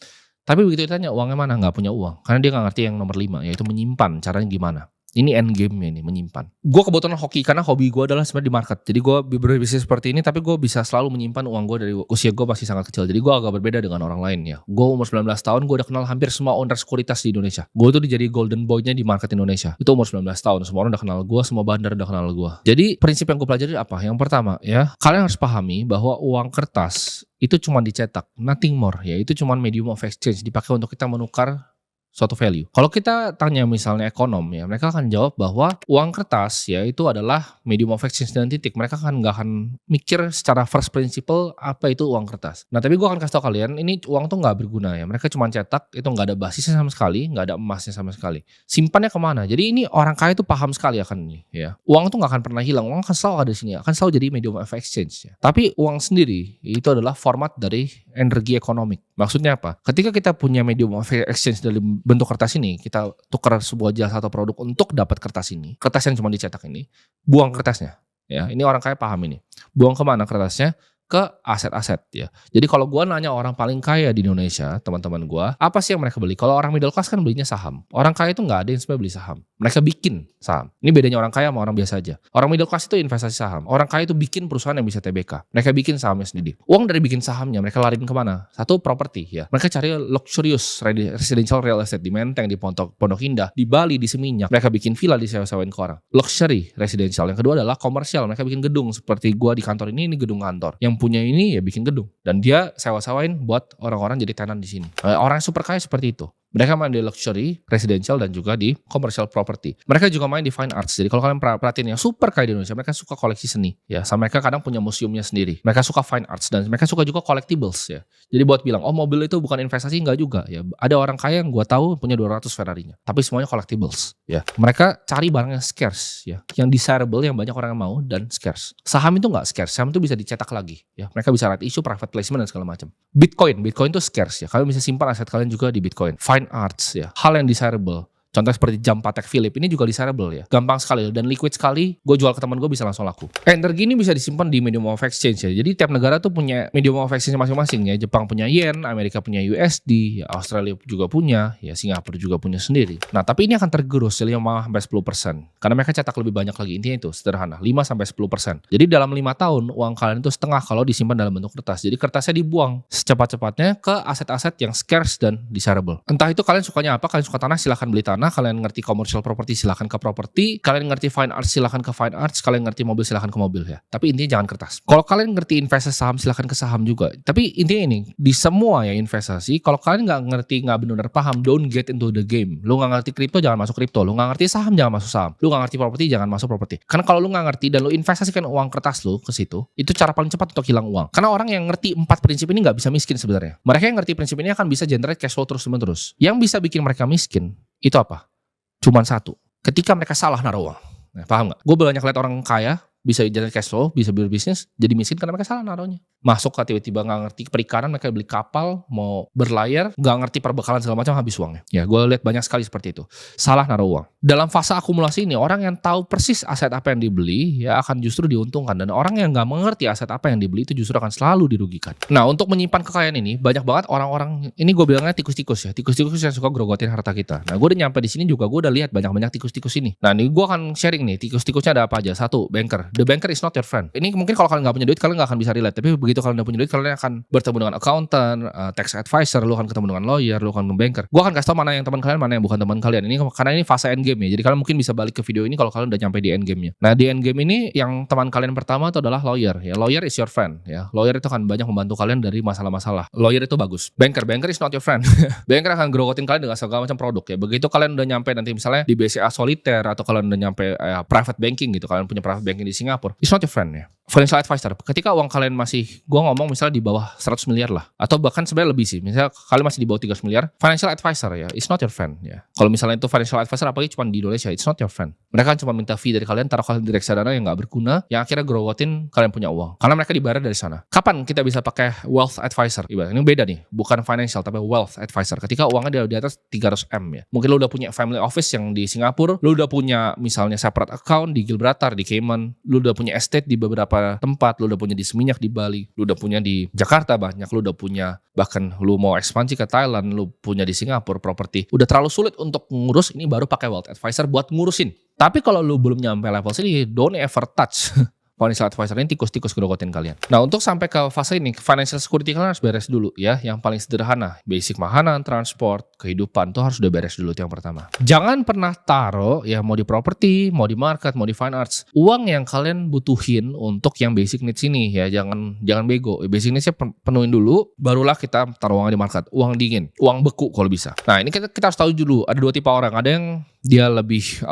[SPEAKER 1] Tapi begitu ditanya uangnya mana? Nggak punya uang. Karena dia nggak ngerti yang nomor 5, yaitu menyimpan. Caranya gimana? Ini end game-nya nih, menyimpan. Gue kebetulan hoki karena hobi gue adalah sebenarnya di market. Jadi gue berbisnis seperti ini tapi gue bisa selalu menyimpan uang gue dari usia gue masih sangat kecil. Jadi gue agak berbeda dengan orang lain ya. Gue umur 19 tahun gue udah kenal hampir semua owner sekuritas di Indonesia. Gue tuh jadi golden boy-nya di market Indonesia. Itu umur 19 tahun. Semua orang udah kenal gue, semua bandar udah kenal gue. Jadi prinsip yang gue pelajari apa? Yang pertama ya, kalian harus pahami bahwa uang kertas itu cuma dicetak, nothing more ya. Itu cuma medium of exchange, dipakai untuk kita menukar suatu value. Kalau kita tanya misalnya ekonom ya, mereka akan jawab bahwa uang kertas ya itu adalah medium of exchange dan titik. Mereka nggak akan mikir secara first principle apa itu uang kertas. Nah tapi gue akan kasih tau kalian, ini uang tuh nggak berguna ya. Mereka cuma cetak, itu nggak ada basisnya sama sekali, nggak ada emasnya sama sekali. Simpannya kemana? Jadi ini orang kaya itu paham sekali akan ini ya. Uang tuh nggak akan pernah hilang, uang akan selalu ada di sini, akan selalu jadi medium of exchange ya. Tapi uang sendiri itu adalah format dari energi ekonomi. Maksudnya apa? Ketika kita punya medium of exchange dalam bentuk kertas ini, kita tukar sebuah jasa atau produk untuk dapat kertas ini, kertas yang cuma dicetak ini, buang kertasnya. Ya, ini orang kaya paham ini. Buang kemana kertasnya? Ke aset-aset ya. Jadi kalau gue nanya orang paling kaya di Indonesia, teman-teman gue, apa sih yang mereka beli? Kalau orang middle class kan belinya saham. Orang kaya itu nggak ada yang sebenarnya beli saham. Mereka bikin saham. Ini bedanya orang kaya sama orang biasa aja. Orang middle class itu investasi saham. Orang kaya itu bikin perusahaan yang bisa TBK. Mereka bikin sahamnya sendiri. Uang dari bikin sahamnya mereka lariin kemana? Satu, properti ya. Mereka cari luxurious residential real estate di Menteng, di Pondok Indah, di Bali, di Seminyak. Mereka bikin villa disewa-sewain ke orang. Luxury residential. Yang kedua adalah komersial. Mereka bikin gedung seperti gue di kantor ini gedung kantor. Yang punya ini ya bikin gedung dan dia sewa-sewain buat orang-orang jadi tenan di sini. Orang yang super kaya seperti itu. Mereka main di luxury, residential, dan juga di commercial property. Mereka juga main di fine arts. Jadi kalau kalian perhatiin yang super kaya di Indonesia, mereka suka koleksi seni. Ya, sama mereka kadang punya museumnya sendiri. Mereka suka fine arts dan mereka suka juga collectibles ya. Jadi buat bilang, oh mobil itu bukan investasi, enggak juga. Ya, ada orang kaya yang gue tahu punya 200 Ferrari-nya, tapi semuanya collectibles. Ya, mereka cari barang yang scarce ya, yang desirable, yang banyak orang yang mau dan scarce. Saham itu enggak scarce, saham itu bisa dicetak lagi. Ya, mereka bisa right issue, private placement dan segala macam. Bitcoin itu scarce ya. Kalian bisa simpan aset kalian juga di Bitcoin. Fine arts ya, hal yang desirable. Contoh seperti jam Patek Philippe ini juga desirable ya. Gampang sekali dan liquid sekali. Gue jual ke teman gue bisa langsung laku. Energi ini bisa disimpan di medium of exchange ya. Jadi tiap negara tuh punya medium of exchange masing-masing ya. Jepang punya yen, Amerika punya USD, ya Australia juga punya, ya Singapura juga punya sendiri. Nah tapi ini akan tergerus 5-10%. Karena mereka cetak lebih banyak lagi. Intinya itu sederhana, 5-10%. Jadi dalam 5 tahun uang kalian itu setengah kalau disimpan dalam bentuk kertas. Jadi kertasnya dibuang secepat-cepatnya ke aset-aset yang scarce dan desirable. Entah itu kalian sukanya apa, kalian suka tanah silahkan beli tanah. Kalian ngerti commercial property silahkan ke property, kalian ngerti fine arts silahkan ke fine arts, kalian ngerti mobil silahkan ke mobil ya. Tapi intinya jangan kertas. Kalau kalian ngerti investasi saham silahkan ke saham juga. Tapi intinya ini di semua ya investasi, kalau kalian nggak ngerti, nggak benar paham, don't get into the game. Lu nggak ngerti kripto jangan masuk kripto, lu nggak ngerti saham jangan masuk saham, lu nggak ngerti properti jangan masuk properti. Karena kalau lu nggak ngerti dan lu investasikan uang kertas lu ke situ, itu cara paling cepat untuk hilang uang. Karena orang yang ngerti 4 prinsip ini nggak bisa miskin sebenarnya. Mereka yang ngerti prinsip ini akan bisa generate cash flow terus-menerus. Yang bisa bikin mereka miskin itu apa? Cuman satu, ketika mereka salah naruh uang. Nah, paham gak? Gue banyak lihat orang kaya bisa jalan cash flow, bisa berbisnis, jadi miskin karena mereka salah naruhnya. Masuk ke tiba-tiba gak ngerti perikanan, mereka beli kapal, mau berlayar, gak ngerti perbekalan segala macam, habis uangnya. Ya gue lihat banyak sekali seperti itu. Salah naruh uang. Dalam fase akumulasi ini, orang yang tahu persis aset apa yang dibeli, ya akan justru diuntungkan. Dan orang yang gak mengerti aset apa yang dibeli, itu justru akan selalu dirugikan. Nah untuk menyimpan kekayaan ini, banyak banget orang-orang, ini gue bilangnya tikus-tikus ya. Tikus-tikus yang suka grogotin harta kita. Nah gue udah nyampe di sini juga, gue udah lihat banyak-banyak tikus-tikus ini. Nah ini gue akan sharing nih, tikus-tikusnya ada apa aja. Satu, banker. The banker is not your friend. Ini mungkin kalau kalian nggak punya duit, kalian nggak akan bisa relate. Tapi begitu kalian udah punya duit, kalian akan bertemu dengan accountant, tax advisor, lu akan ketemu dengan lawyer, lu akan ke banker. Gue akan kasih tau mana yang teman kalian, mana yang bukan teman kalian. Ini karena ini fase end game ya. Jadi kalian mungkin bisa balik ke video ini kalau kalian udah nyampe di end game-nya. Nah di end game ini yang teman kalian pertama itu adalah lawyer. Ya lawyer is your friend. Ya lawyer itu akan banyak membantu kalian dari masalah-masalah. Lawyer itu bagus. Banker is not your friend. Banker akan grogotin kalian dengan segala macam produk ya. Begitu kalian udah nyampe nanti misalnya di BCA Solitaire atau kalian udah nyampe private banking gitu, kalian punya private banking di Singapura, it's not your friend ya. Financial advisor, ketika uang kalian masih, gue ngomong misalnya di bawah 100 miliar lah, atau bahkan sebenarnya lebih sih, misalnya kalian masih di bawah 300 miliar, financial advisor ya, it's not your friend ya. Kalau misalnya itu financial advisor apalagi cuma di Indonesia, it's not your friend. Mereka cuma minta fee dari kalian, taruh kalian di reksadana yang gak berguna, yang akhirnya grogotin kalian punya uang, karena mereka dibayar dari sana. Kapan kita bisa pakai wealth advisor? Ini beda nih, bukan financial tapi wealth advisor. Ketika uangnya di atas 300 M ya, mungkin lo udah punya family office yang di Singapura, lo udah punya misalnya separate account di Gibraltar, di Cayman, lo udah punya estate di beberapa tempat, lo udah punya di Seminyak di Bali, lu udah punya di Jakarta banyak, lu udah punya bahkan lu mau ekspansi ke Thailand, lu punya di Singapura properti. Udah terlalu sulit untuk ngurus, ini baru pakai wealth advisor buat ngurusin. Tapi kalau lu belum nyampe level sini, don't ever touch Financial advisor ini tikus-tikus gerogotin kalian. Nah, untuk sampai ke fase ini, financial security kalian harus beres dulu ya. Yang paling sederhana, basic makanan, transport, kehidupan tuh harus udah beres dulu itu yang pertama. Jangan pernah taruh ya, mau di properti, mau di market, mau di fine arts, uang yang kalian butuhin untuk yang basic needs ini ya. Jangan bego. Basic needs-nya penuhin dulu, barulah kita taruh uang di market. Uang dingin, uang beku kalau bisa. Nah, ini kita harus tahu dulu, ada 2 tipe orang. Ada yang dia lebih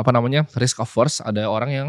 [SPEAKER 1] risk averse, ada orang yang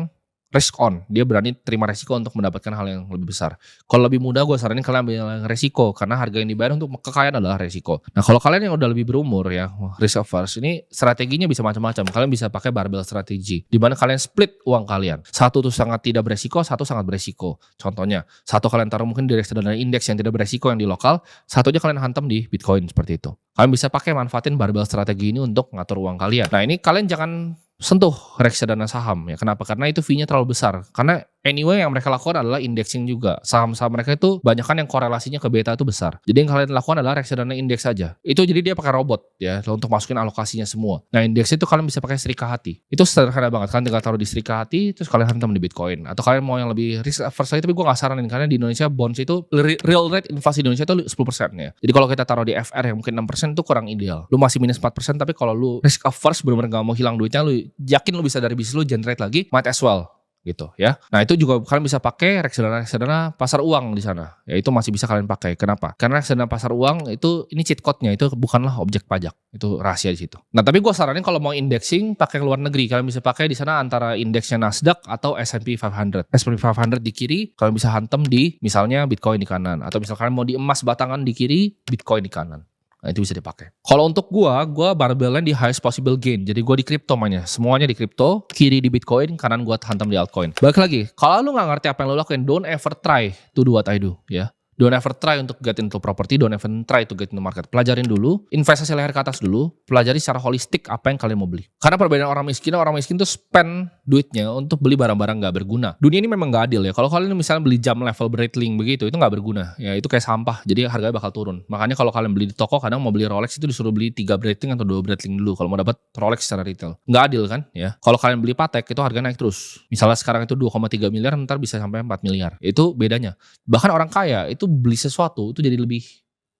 [SPEAKER 1] risk on, dia berani terima resiko untuk mendapatkan hal yang lebih besar. Kalau lebih muda gue saranin kalian ambil yang resiko, karena harga yang dibayar untuk kekayaan adalah resiko. Nah, kalau kalian yang udah lebih berumur ya, risk averse, ini strateginya bisa macam-macam. Kalian bisa pakai barbell strategi, di mana kalian split uang kalian. Satu tuh sangat tidak beresiko, satu sangat beresiko. Contohnya, satu kalian taruh mungkin di reksadana indeks yang tidak beresiko yang di lokal, satunya kalian hantam di Bitcoin seperti itu. Kalian bisa pakai manfaatin barbell strategi ini untuk ngatur uang kalian. Nah, ini kalian jangan sentuh reksadana saham ya. Kenapa? Karena itu fee-nya terlalu besar. Karena anyway yang mereka lakukan adalah indexing juga. Saham-saham mereka itu banyak kan yang korelasinya ke beta itu besar. Jadi yang kalian lakukan adalah reksadana indeks saja. Itu jadi dia pakai robot ya untuk masukin alokasinya semua. Nah, indeks itu kalian bisa pakai Serika Hati. Itu sederhana banget. Kalian tinggal taruh di Serika Hati terus kalian hantam di Bitcoin. Atau kalian mau yang lebih risk averse lagi, tapi gue gak saranin karena di Indonesia bonds itu real rate inflasi di Indonesia itu 10% ya. Jadi kalau kita taruh di FR yang mungkin 6% itu kurang ideal. Lu masih minus 4%, tapi kalau lu risk averse benar-benar gak mau hilang duitnya, lu yakin lu bisa dari bisnis lu generate lagi, might as well gitu ya. Nah, itu juga kalian bisa pakai reksadana pasar uang di sana. Ya, itu masih bisa kalian pakai. Kenapa? Karena reksadana pasar uang itu ini cheat code-nya, itu bukanlah objek pajak. Itu rahasia di situ. Nah, tapi gue saranin kalau mau indexing pakai luar negeri. Kalian bisa pakai di sana antara indeksnya Nasdaq atau S&P 500. S&P 500 di kiri, kalian bisa hantam di misalnya Bitcoin di kanan, atau misalkan kalian mau di emas batangan di kiri, Bitcoin di kanan. Nah, itu bisa dipakai. Kalau untuk gua barbellnya di highest possible gain. Jadi gua di crypto mainnya. Semuanya di crypto, kiri di Bitcoin, kanan gua hantam di altcoin. Balik lagi, kalau lu gak ngerti apa yang lu lakuin, don't ever try to do what I do ya. Don't ever try untuk get into property, don't ever try to get into market. Pelajarin dulu, investasi leher ke atas dulu, pelajari secara holistik apa yang kalian mau beli. Karena perbedaan orang miskin tuh spend duitnya untuk beli barang-barang gak berguna. Dunia ini memang gak adil ya. Kalau kalian misalnya beli jam level Breitling begitu, itu gak berguna. Ya, itu kayak sampah, jadi harganya bakal turun. Makanya kalau kalian beli di toko, kadang mau beli Rolex itu disuruh beli 3 Breitling atau 2 Breitling dulu kalau mau dapat Rolex secara retail. Gak adil kan ya. Kalau kalian beli Patek, itu harganya naik terus. Misalnya sekarang itu 2,3 miliar, ntar bisa sampai 4 miliar. Itu bedanya. Bahkan orang kaya itu beli sesuatu itu jadi lebih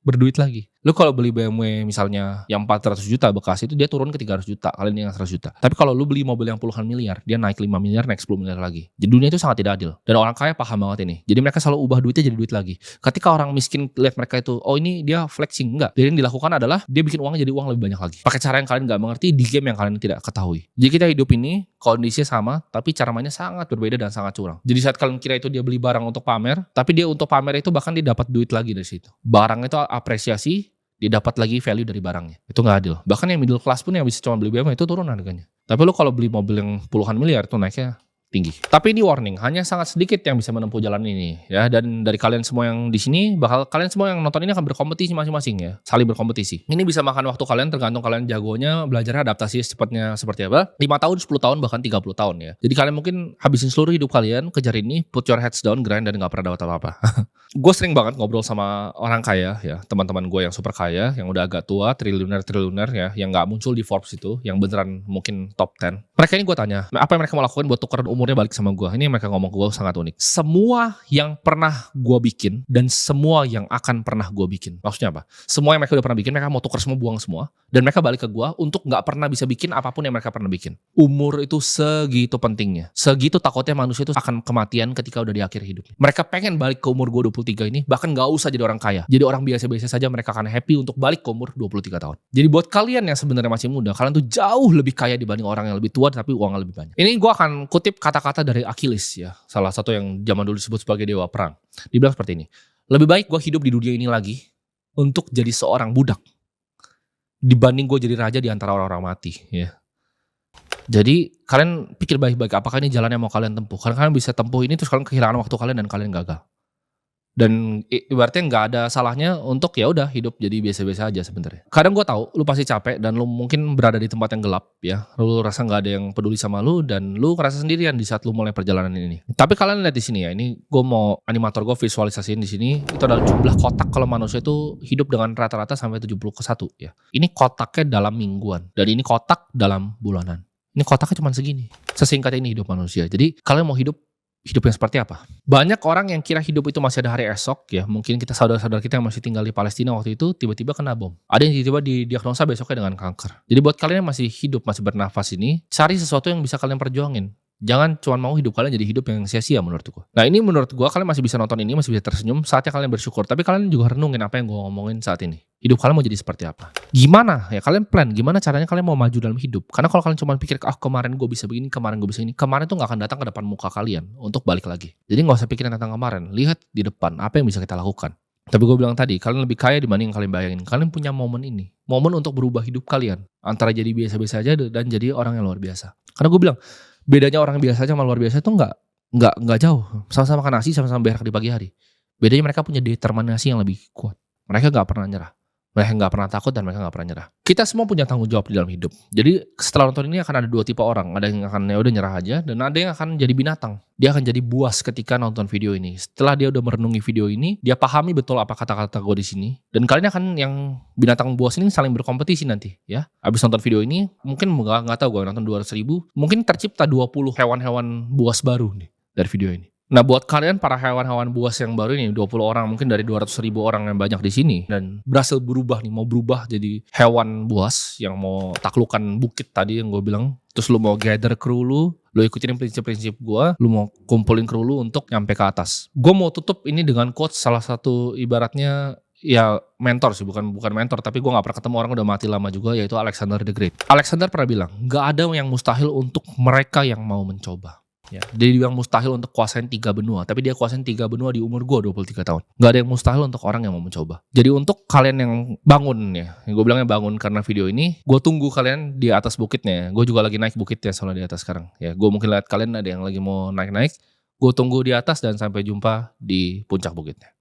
[SPEAKER 1] berduit lagi. Lu kalau beli BMW misalnya yang 400 juta bekas itu dia turun ke 300 juta, kalian yang 100 juta. Tapi kalau lu beli mobil yang puluhan miliar, dia naik 5 miliar, naik 10 miliar lagi. Jadi dunia itu sangat tidak adil. Dan orang kaya paham banget ini. Jadi mereka selalu ubah duitnya jadi duit lagi. Ketika orang miskin lihat mereka itu, oh ini dia flexing, enggak. Jadi yang dilakukan adalah dia bikin uang jadi uang lebih banyak lagi. Pakai cara yang kalian gak mengerti di game yang kalian tidak ketahui. Jadi kita hidup ini kondisinya sama, tapi cara mainnya sangat berbeda dan sangat curang. Jadi saat kalian kira itu dia beli barang untuk pamer, tapi dia untuk pamer itu bahkan dia dapat duit lagi dari situ. Barang itu apresiasi, dia dapat lagi value dari barangnya. Itu gak adil. Bahkan yang middle class pun yang bisa cuma beli BMW itu turun harganya. Tapi lu kalau beli mobil yang puluhan miliar tuh naiknya tinggi. Tapi ini warning, hanya sangat sedikit yang bisa menempuh jalan ini ya. Dan dari kalian semua yang di sini, bakal kalian semua yang nonton ini akan berkompetisi masing-masing ya, saling berkompetisi. Ini bisa makan waktu kalian, tergantung kalian jagonya, belajar adaptasi secepatnya seperti apa. 5 tahun, 10 tahun, bahkan 30 tahun ya. Jadi kalian mungkin habisin seluruh hidup kalian kejar ini, put your heads down, grind, dan gak pernah dapat apa-apa. Gue sering banget ngobrol sama orang kaya ya, teman-teman gue yang super kaya, yang udah agak tua, triliuner ya, yang gak muncul di Forbes itu, yang beneran mungkin top 10. Mereka ini gue tanya, apa yang mereka mau lakuin buat tukeran umurnya balik sama gue. Ini yang mereka ngomong ke gue sangat unik. Semua yang pernah gue bikin dan semua yang akan pernah gue bikin. Maksudnya apa? Semua yang mereka udah pernah bikin, mereka mau tukar semua, buang semua. Dan mereka balik ke gue untuk gak pernah bisa bikin apapun yang mereka pernah bikin. Umur itu segitu pentingnya. Segitu takutnya manusia itu akan kematian ketika udah di akhir hidup. Mereka pengen balik ke umur gue 23 ini, bahkan gak usah jadi orang kaya. Jadi orang biasa-biasa saja, mereka akan happy untuk balik ke umur 23 tahun. Jadi buat kalian yang sebenarnya masih muda, kalian tuh jauh lebih kaya dibanding orang yang lebih tua tapi uangnya lebih banyak. Ini gue akan kutip kata-kata dari Achilles ya, salah satu yang zaman dulu disebut sebagai dewa perang. Dibilang seperti ini, lebih baik gue hidup di dunia ini lagi untuk jadi seorang budak dibanding gue jadi raja di antara orang-orang mati ya. Jadi kalian pikir baik-baik, apakah ini jalan yang mau kalian tempuh? Karena kalian bisa tempuh ini terus kalian kehilangan waktu kalian dan kalian gagal. Dan ibaratnya nggak ada salahnya untuk ya udah hidup jadi biasa-biasa aja sebenarnya. Kadang gue tahu lu pasti capek dan lu mungkin berada di tempat yang gelap ya. Lu rasa nggak ada yang peduli sama lu dan lu ngerasa sendirian di saat lu mulai perjalanan ini. Tapi kalian lihat di sini ya, ini gue mau animator gue visualisasiin di sini. Itu adalah jumlah kotak kalau manusia itu hidup dengan rata-rata sampai 71 ya. Ini kotaknya dalam mingguan dan ini kotak dalam bulanan. Ini kotaknya cuma segini. Sesingkat ini hidup manusia. Jadi kalian mau hidup Hidup yang seperti apa? Banyak orang yang kira hidup itu masih ada hari esok ya. Mungkin kita saudara-saudara kita yang masih tinggal di Palestina waktu itu tiba-tiba kena bom. Ada yang tiba-tiba didiagnosa besoknya dengan kanker. Jadi buat kalian yang masih hidup, masih bernafas ini, cari sesuatu yang bisa kalian perjuangin. Jangan cuma mau hidup kalian jadi hidup yang sia-sia menurut gua. Nah ini menurut gua kalian masih bisa nonton ini, masih bisa tersenyum, saatnya kalian bersyukur. Tapi kalian juga renungin apa yang gua ngomongin saat ini. Hidup kalian mau jadi seperti apa? Gimana ya kalian plan, gimana caranya kalian mau maju dalam hidup? Karena kalau kalian cuma pikir, kemarin gue bisa begini, kemarin gue bisa ini, kemarin tuh gak akan datang ke depan muka kalian untuk balik lagi. Jadi gak usah pikirin tentang kemarin, lihat di depan apa yang bisa kita lakukan. Tapi gue bilang tadi, kalian lebih kaya dibanding yang kalian bayangin. Kalian punya momen ini, momen untuk berubah hidup kalian. Antara jadi biasa-biasa aja dan jadi orang yang luar biasa. Karena gue bilang, bedanya orang biasa aja sama luar biasa itu nggak jauh. Sama-sama makan nasi, sama-sama berak di pagi hari. Bedanya mereka punya determinasi yang lebih kuat. Mereka nggak pernah nyerah. Mereka nggak pernah takut dan mereka nggak pernah nyerah. Kita semua punya tanggung jawab di dalam hidup. Jadi setelah nonton ini akan ada dua tipe orang. Ada yang akan ya udah nyerah aja, dan ada yang akan jadi binatang. Dia akan jadi buas ketika nonton video ini. Setelah dia udah merenungi video ini, dia pahami betul apa kata-kata gue di sini. Dan kalian akan yang binatang buas ini saling berkompetisi nanti, ya. Abis nonton video ini, mungkin nggak tahu gue nonton 200.000, mungkin tercipta 20 hewan-hewan buas baru nih dari video ini. Nah buat kalian para hewan-hewan buas yang baru ini 20 orang mungkin dari 200.000 orang yang banyak di sini dan berhasil berubah nih, mau berubah jadi hewan buas yang mau taklukkan bukit tadi yang gue bilang. Terus lu mau gather kru lu ikutin prinsip-prinsip gue, lu mau kumpulin kru lu untuk nyampe ke atas. Gue mau tutup ini dengan quotes salah satu ibaratnya ya mentor sih, bukan mentor, tapi gue gak pernah ketemu orang udah mati lama juga, yaitu Alexander the Great. Alexander pernah bilang, gak ada yang mustahil untuk mereka yang mau mencoba. Ya, dia bilang mustahil untuk kuasain 3 benua, tapi dia kuasain 3 benua di umur gue 23 tahun. Gak ada yang mustahil untuk orang yang mau mencoba. Jadi untuk kalian yang bangun ya, yang gue bilangnya bangun karena video ini, gue tunggu kalian di atas bukitnya. Gue juga lagi naik bukitnya soalnya di atas sekarang. Ya, gue mungkin lihat kalian ada yang lagi mau naik-naik. Gue tunggu di atas dan sampai jumpa di puncak bukitnya.